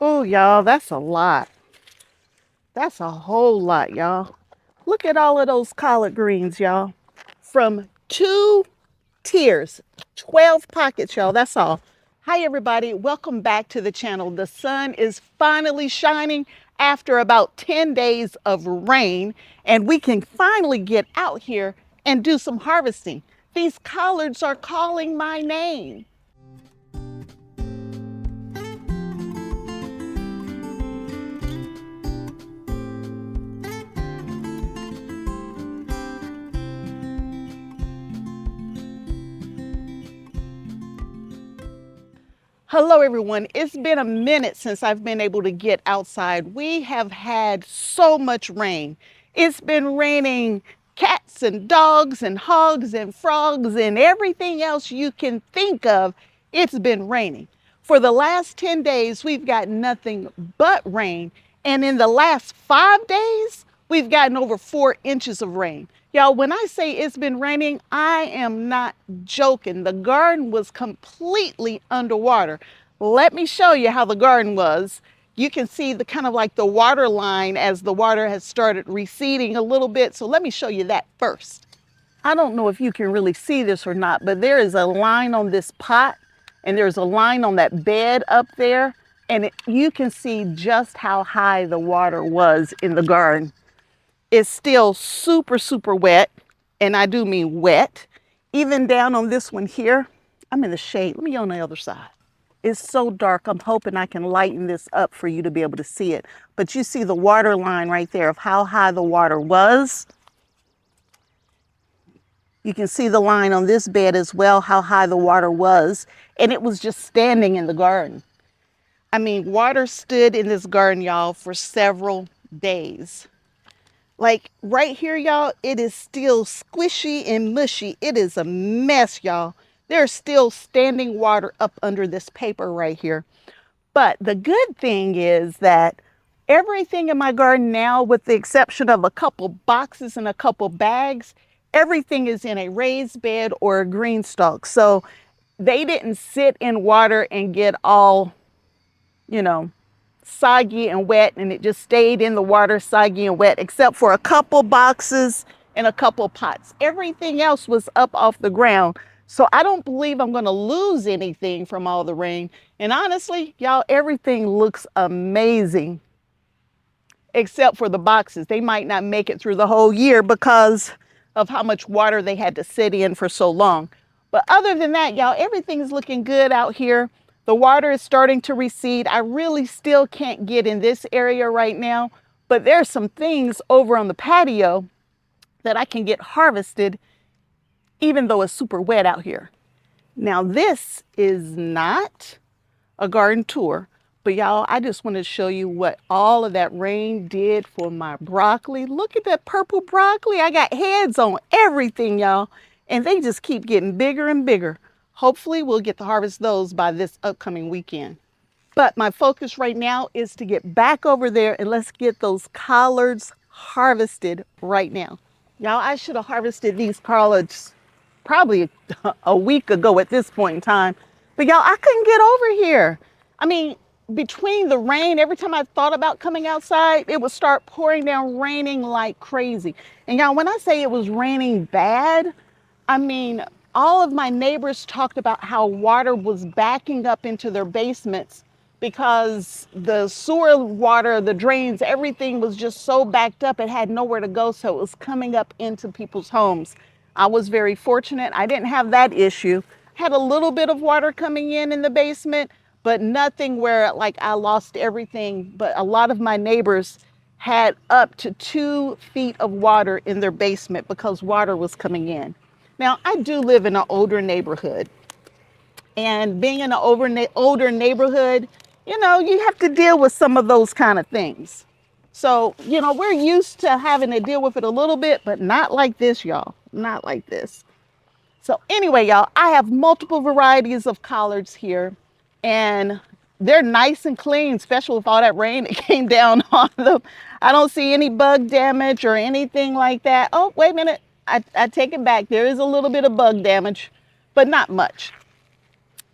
Oh, y'all, that's a lot. That's a whole lot, y'all. Look at all of those collard greens, y'all. From 2 tiers, 12 pockets, y'all. That's all. Hi, everybody. Welcome back to the channel. The sun is finally shining after about 10 days of rain, and we can finally get out here and do some harvesting. These collards are calling my name. Hello, everyone. It's been a minute since I've been able to get outside. We have had so much rain. It's been raining cats and dogs and hogs and frogs and everything else you can think of. It's been raining. For the last 10 days, we've got nothing but rain. And in the last 5 days, we've gotten over 4 inches of rain. Y'all, when I say it's been raining, I am not joking. The garden was completely underwater. Let me show you how the garden was. You can see the kind of like the water line as the water has started receding a little bit. So let me show you that first. I don't know if you can really see this or not, but there is a line on this pot and there's a line on that bed up there. And you can see just how high the water was in the garden. It's still super, super wet. And I do mean wet. Even down on this one here, I'm in the shade. Let me go on the other side. It's so dark. I'm hoping I can lighten this up for you to be able to see it. But you see the water line right there of how high the water was. You can see the line on this bed as well, how high the water was. And it was just standing in the garden. I mean, water stood in this garden, y'all, for several days. Like right here, y'all, it is still squishy and mushy. It is a mess, y'all. There's still standing water up under this paper right here. But the good thing is that everything in my garden now, with the exception of a couple boxes and a couple bags, everything is in a raised bed or a GreenStalk. So they didn't sit in water and get all, you know, soggy and wet, and it just stayed in the water soggy and wet, except for a couple boxes and a couple pots. Everything else was up off the ground. So I don't believe I'm going to lose anything from all the rain. And honestly, y'all, everything looks amazing except for the boxes. They might not make it through the whole year because of how much water they had to sit in for so long. But other than that, y'all, everything's looking good out here. The water is starting to recede. I really still can't get in this area right now, but there's some things over on the patio that I can get harvested even though it's super wet out here. Now, this is not a garden tour, but y'all, I just wanted to show you what all of that rain did for my broccoli. Look at that purple broccoli. I got heads on everything, y'all, and they just keep getting bigger and bigger. Hopefully we'll get to harvest those by this upcoming weekend. But my focus right now is to get back over there and let's get those collards harvested right now. Y'all, I should have harvested these collards probably a week ago at this point in time. But y'all, I couldn't get over here. I mean, between the rain, every time I thought about coming outside, it would start pouring down, raining like crazy. And y'all, when I say it was raining bad, I mean, all of my neighbors talked about how water was backing up into their basements because the sewer water, the drains, everything was just so backed up, it had nowhere to go. So it was coming up into people's homes. I was very fortunate. I didn't have that issue. Had a little bit of water coming in the basement, but nothing where like I lost everything. But a lot of my neighbors had up to 2 feet of water in their basement because water was coming in. Now, I do live in an older neighborhood, and being in an older neighborhood, you know, you have to deal with some of those kind of things. So, you know, we're used to having to deal with it a little bit, but not like this, y'all. Not like this. So anyway, y'all, I have multiple varieties of collards here, and they're nice and clean, especially with all that rain that came down on them. I don't see any bug damage or anything like that. Oh, wait a minute. I take it back. There is a little bit of bug damage, but not much.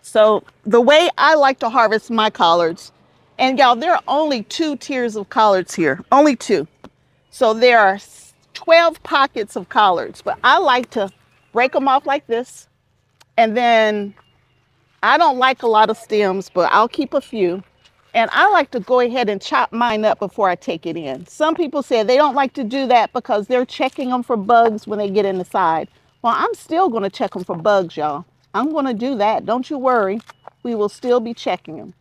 So the way I like to harvest my collards, And y'all, there are only 2 tiers of collards here, only 2. So there are 12 pockets of collards, but I like to break them off like this. And then I don't like a lot of stems, but I'll keep a few. And I like to go ahead and chop mine up before I take it in. Some people say they don't like to do that because they're checking them for bugs when they get in the side. Well, I'm still going to check them for bugs, y'all. I'm going to do that. Don't you worry. We will still be checking them.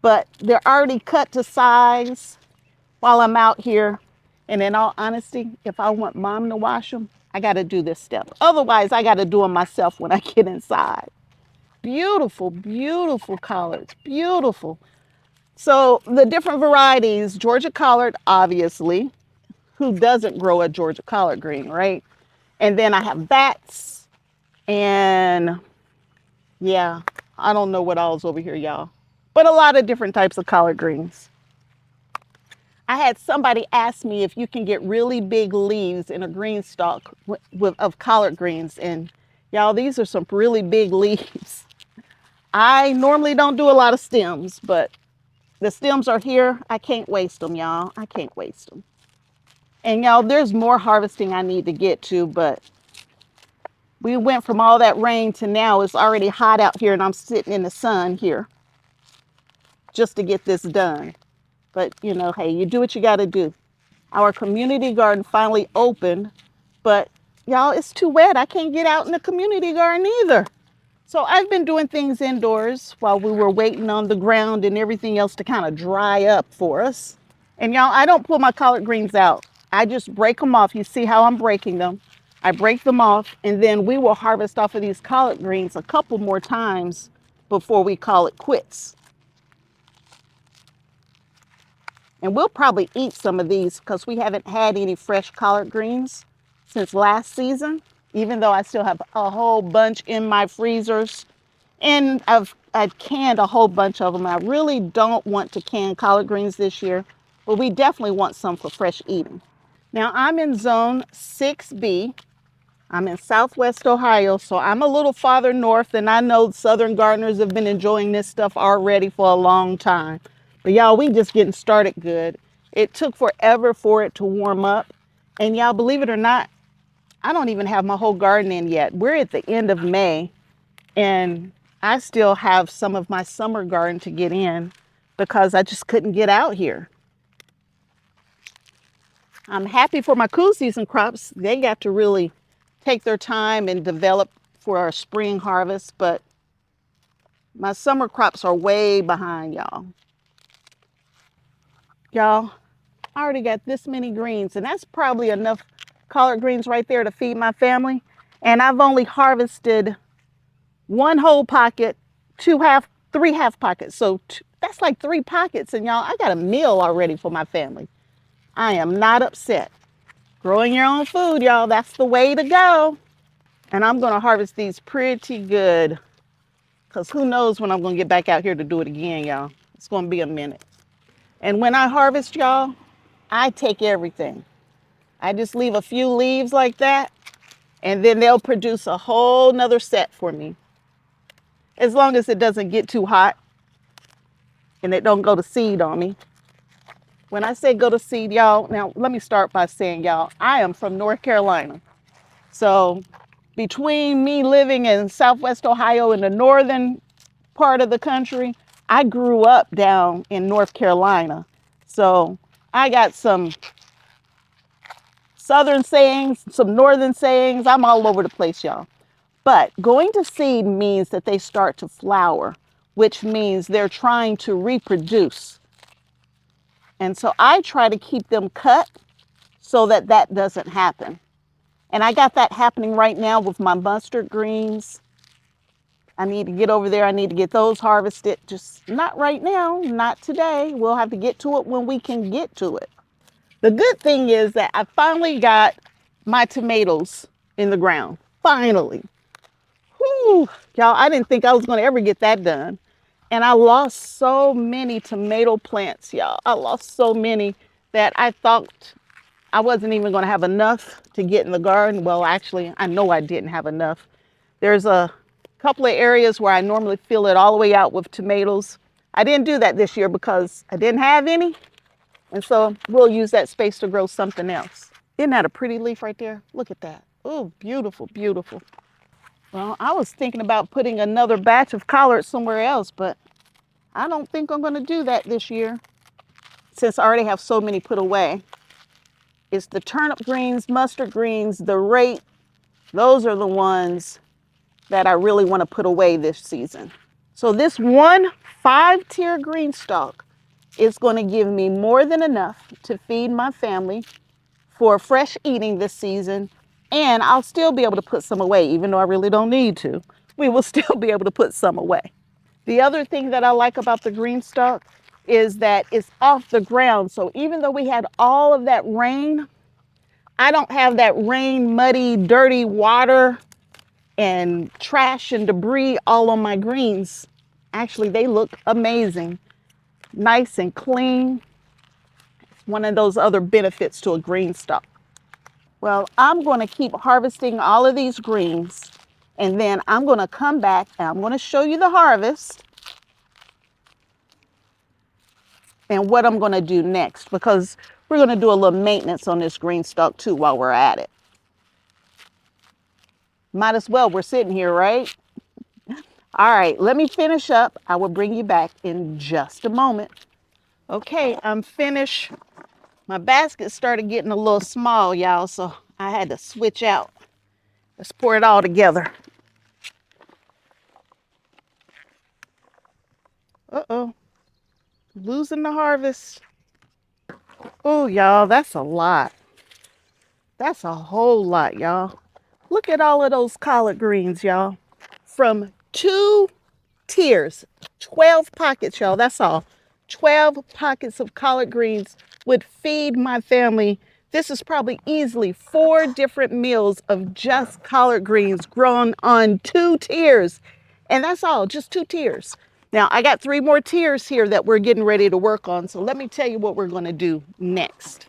But they're already cut to size while I'm out here. And in all honesty, if I want mom to wash them, I got to do this step. Otherwise, I got to do them myself when I get inside. Beautiful, beautiful collards, beautiful. So the different varieties, Georgia collard, obviously, who doesn't grow a Georgia collard green, right? And then I have bats and yeah, I don't know what all's over here, y'all, but a lot of different types of collard greens. I had somebody ask me if you can get really big leaves in a green stalk of collard greens. And y'all, these are some really big leaves. I normally don't do a lot of stems, but the stems are here. I can't waste them, y'all. I can't waste them. And y'all, there's more harvesting I need to get to, but we went from all that rain to now it's already hot out here and I'm sitting in the sun here just to get this done. But you know, hey, you do what you got to do. Our community garden finally opened, but y'all, it's too wet. I can't get out in the community garden either. So I've been doing things indoors while we were waiting on the ground and everything else to kind of dry up for us. And y'all, I don't pull my collard greens out. I just break them off. You see how I'm breaking them. I break them off and then we will harvest off of these collard greens a couple more times before we call it quits. And we'll probably eat some of these because we haven't had any fresh collard greens since last season, even though I still have a whole bunch in my freezers. And I've canned a whole bunch of them. I really don't want to can collard greens this year, but we definitely want some for fresh eating. Now I'm in zone 6B. I'm in Southwest Ohio, so I'm a little farther north, and I know Southern gardeners have been enjoying this stuff already for a long time. But y'all, we just getting started good. It took forever for it to warm up. And y'all, believe it or not, I don't even have my whole garden in yet. We're at the end of May, and I still have some of my summer garden to get in because I just couldn't get out here. I'm happy for my cool season crops. They got to really take their time and develop for our spring harvest, but my summer crops are way behind, y'all. Y'all, I already got this many greens, and that's probably enough collard greens right there to feed my family. And I've only harvested 1 whole pocket, 3 half pockets. So that's like 3 pockets, and y'all, I got a meal already for my family. I am not upset. Growing your own food, y'all, that's the way to go. And I'm going to harvest these pretty good because who knows when I'm going to get back out here to do it again, y'all. It's going to be a minute. And when I harvest, y'all, I take everything. I just leave a few leaves like that, and then they'll produce a whole nother set for me. As long as it doesn't get too hot and it don't go to seed on me. When I say go to seed, y'all, now let me start by saying, y'all, I am from North Carolina. So between me living in Southwest Ohio in the northern part of the country, I grew up down in North Carolina. So I got some southern sayings, some northern sayings. I'm all over the place, y'all. But going to seed means that they start to flower, which means they're trying to reproduce. And so I try to keep them cut so that that doesn't happen. And I got that happening right now with my mustard greens. I need to get over there. I need to get those harvested. Just not right now, not today. We'll have to get to it when we can get to it. The good thing is that I finally got my tomatoes in the ground. Finally. Whew. Y'all, I didn't think I was going to ever get that done. And I lost so many tomato plants, y'all. I lost so many that I thought I wasn't even going to have enough to get in the garden. Well, actually, I know I didn't have enough. There's a couple of areas where I normally fill it all the way out with tomatoes. I didn't do that this year because I didn't have any. And so we'll use that space to grow something else. Isn't that a pretty leaf right there? Look at that. Oh, beautiful, beautiful. Well, I was thinking about putting another batch of collards somewhere else, but I don't think I'm going to do that this year since I already have so many put away. It's the turnip greens, mustard greens, the rape. Those are the ones that I really want to put away this season. So this one 5-tier GreenStalk is going to give me more than enough to feed my family for fresh eating this season. And I'll still be able to put some away, even though I really don't need to. We will still be able to put some away. The other thing that I like about the GreenStalk is that it's off the ground. So even though we had all of that rain, I don't have that rain, muddy, dirty water and trash and debris all on my greens. Actually, they look amazing, nice and clean. It's one of those other benefits to a GreenStalk. Well, I'm going to keep harvesting all of these greens, and then I'm going to come back and I'm going to show you the harvest and what I'm going to do next, because we're going to do a little maintenance on this GreenStalk too while we're at it. Might as well, we're sitting here, right? All right, let me finish up. I will bring you back in just a moment. Okay, I'm finished. My basket started getting a little small, y'all, so I had to switch out. Let's pour it all together. Uh-oh, losing the harvest. Oh, y'all, that's a lot. That's a whole lot, y'all. Look at all of those collard greens, y'all. From 2 tiers, 12 pockets, y'all, that's all. 12 pockets of collard greens would feed my family. This is probably easily 4 different meals of just collard greens grown on 2 tiers. And that's all, just 2 tiers. Now, I got 3 more tiers here that we're getting ready to work on. So let me tell you what we're going to do next.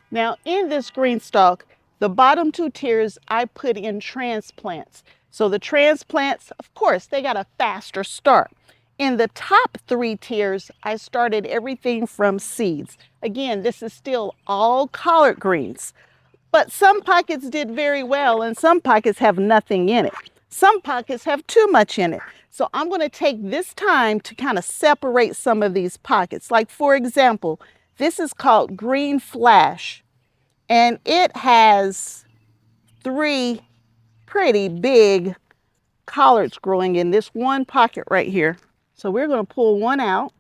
Now, in this GreenStalk, the bottom 2 tiers, I put in transplants. So the transplants, of course, they got a faster start. In the top 3 tiers, I started everything from seeds. Again, this is still all collard greens, but some pockets did very well and some pockets have nothing in it. Some pockets have too much in it. So I'm going to take this time to kind of separate some of these pockets. Like, for example, this is called Green Flash, and it has 3 pretty big collards growing in this one pocket right here. So we're going to pull one out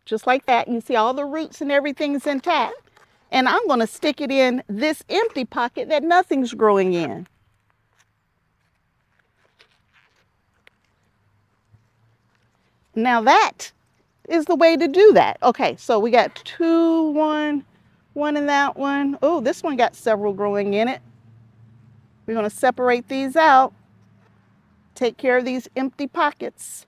just like that. You see all the roots and everything's intact. And I'm going to stick it in this empty pocket that nothing's growing in. Now that is the way to do that. Okay, so we got 2, 1 in that one. Oh, this one got several growing in it. We're going to separate these out. Take care of these empty pockets.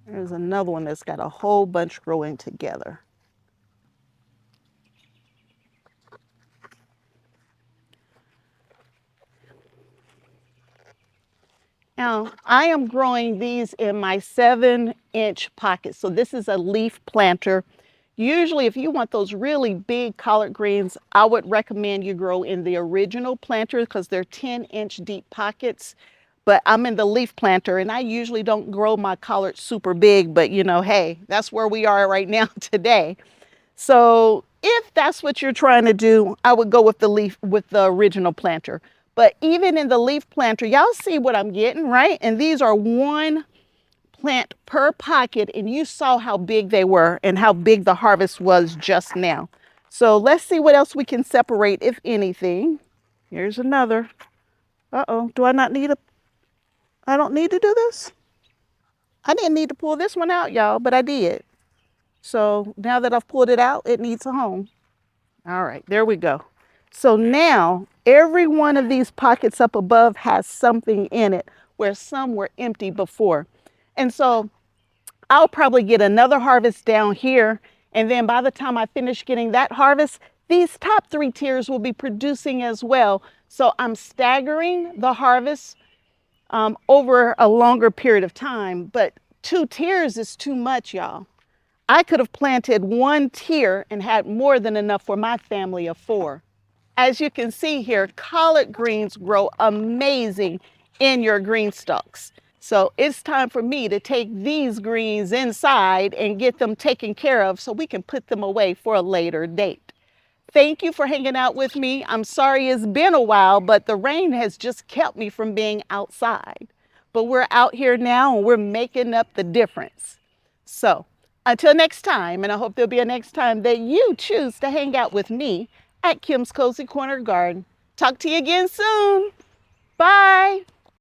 There's another one that's got a whole bunch growing together. Now, I am growing these in my 7-inch pocket. So this is a leaf planter. Usually, if you want those really big collard greens, I would recommend you grow in the original planter because they're 10-inch deep pockets. But I'm in the leaf planter, and I usually don't grow my collards super big, but you know, hey, that's where we are right now today. So if that's what you're trying to do, I would go with the original planter. But even in the leaf planter, y'all see what I'm getting, right? And these are 1 plant per pocket, and you saw how big they were and how big the harvest was just now. So let's see what else we can separate, if anything. Here's another. Uh-oh, I don't need to do this? I didn't need to pull this one out, y'all, but I did. So now that I've pulled it out, it needs a home. All right, there we go. So now every one of these pockets up above has something in it where some were empty before. And so I'll probably get another harvest down here. And then by the time I finish getting that harvest, These top 3 tiers will be producing as well. So I'm staggering the harvest over a longer period of time, but 2 tiers is too much, y'all. I could have planted 1 tier and had more than enough for my family of 4. As you can see here, collard greens grow amazing in your green stalks. So it's time for me to take these greens inside and get them taken care of so we can put them away for a later date. Thank you for hanging out with me. I'm sorry it's been a while, but the rain has just kept me from being outside. But we're out here now and we're making up the difference. So until next time, and I hope there'll be a next time that you choose to hang out with me at Kim's Cozy Corner Garden. Talk to you again soon. Bye.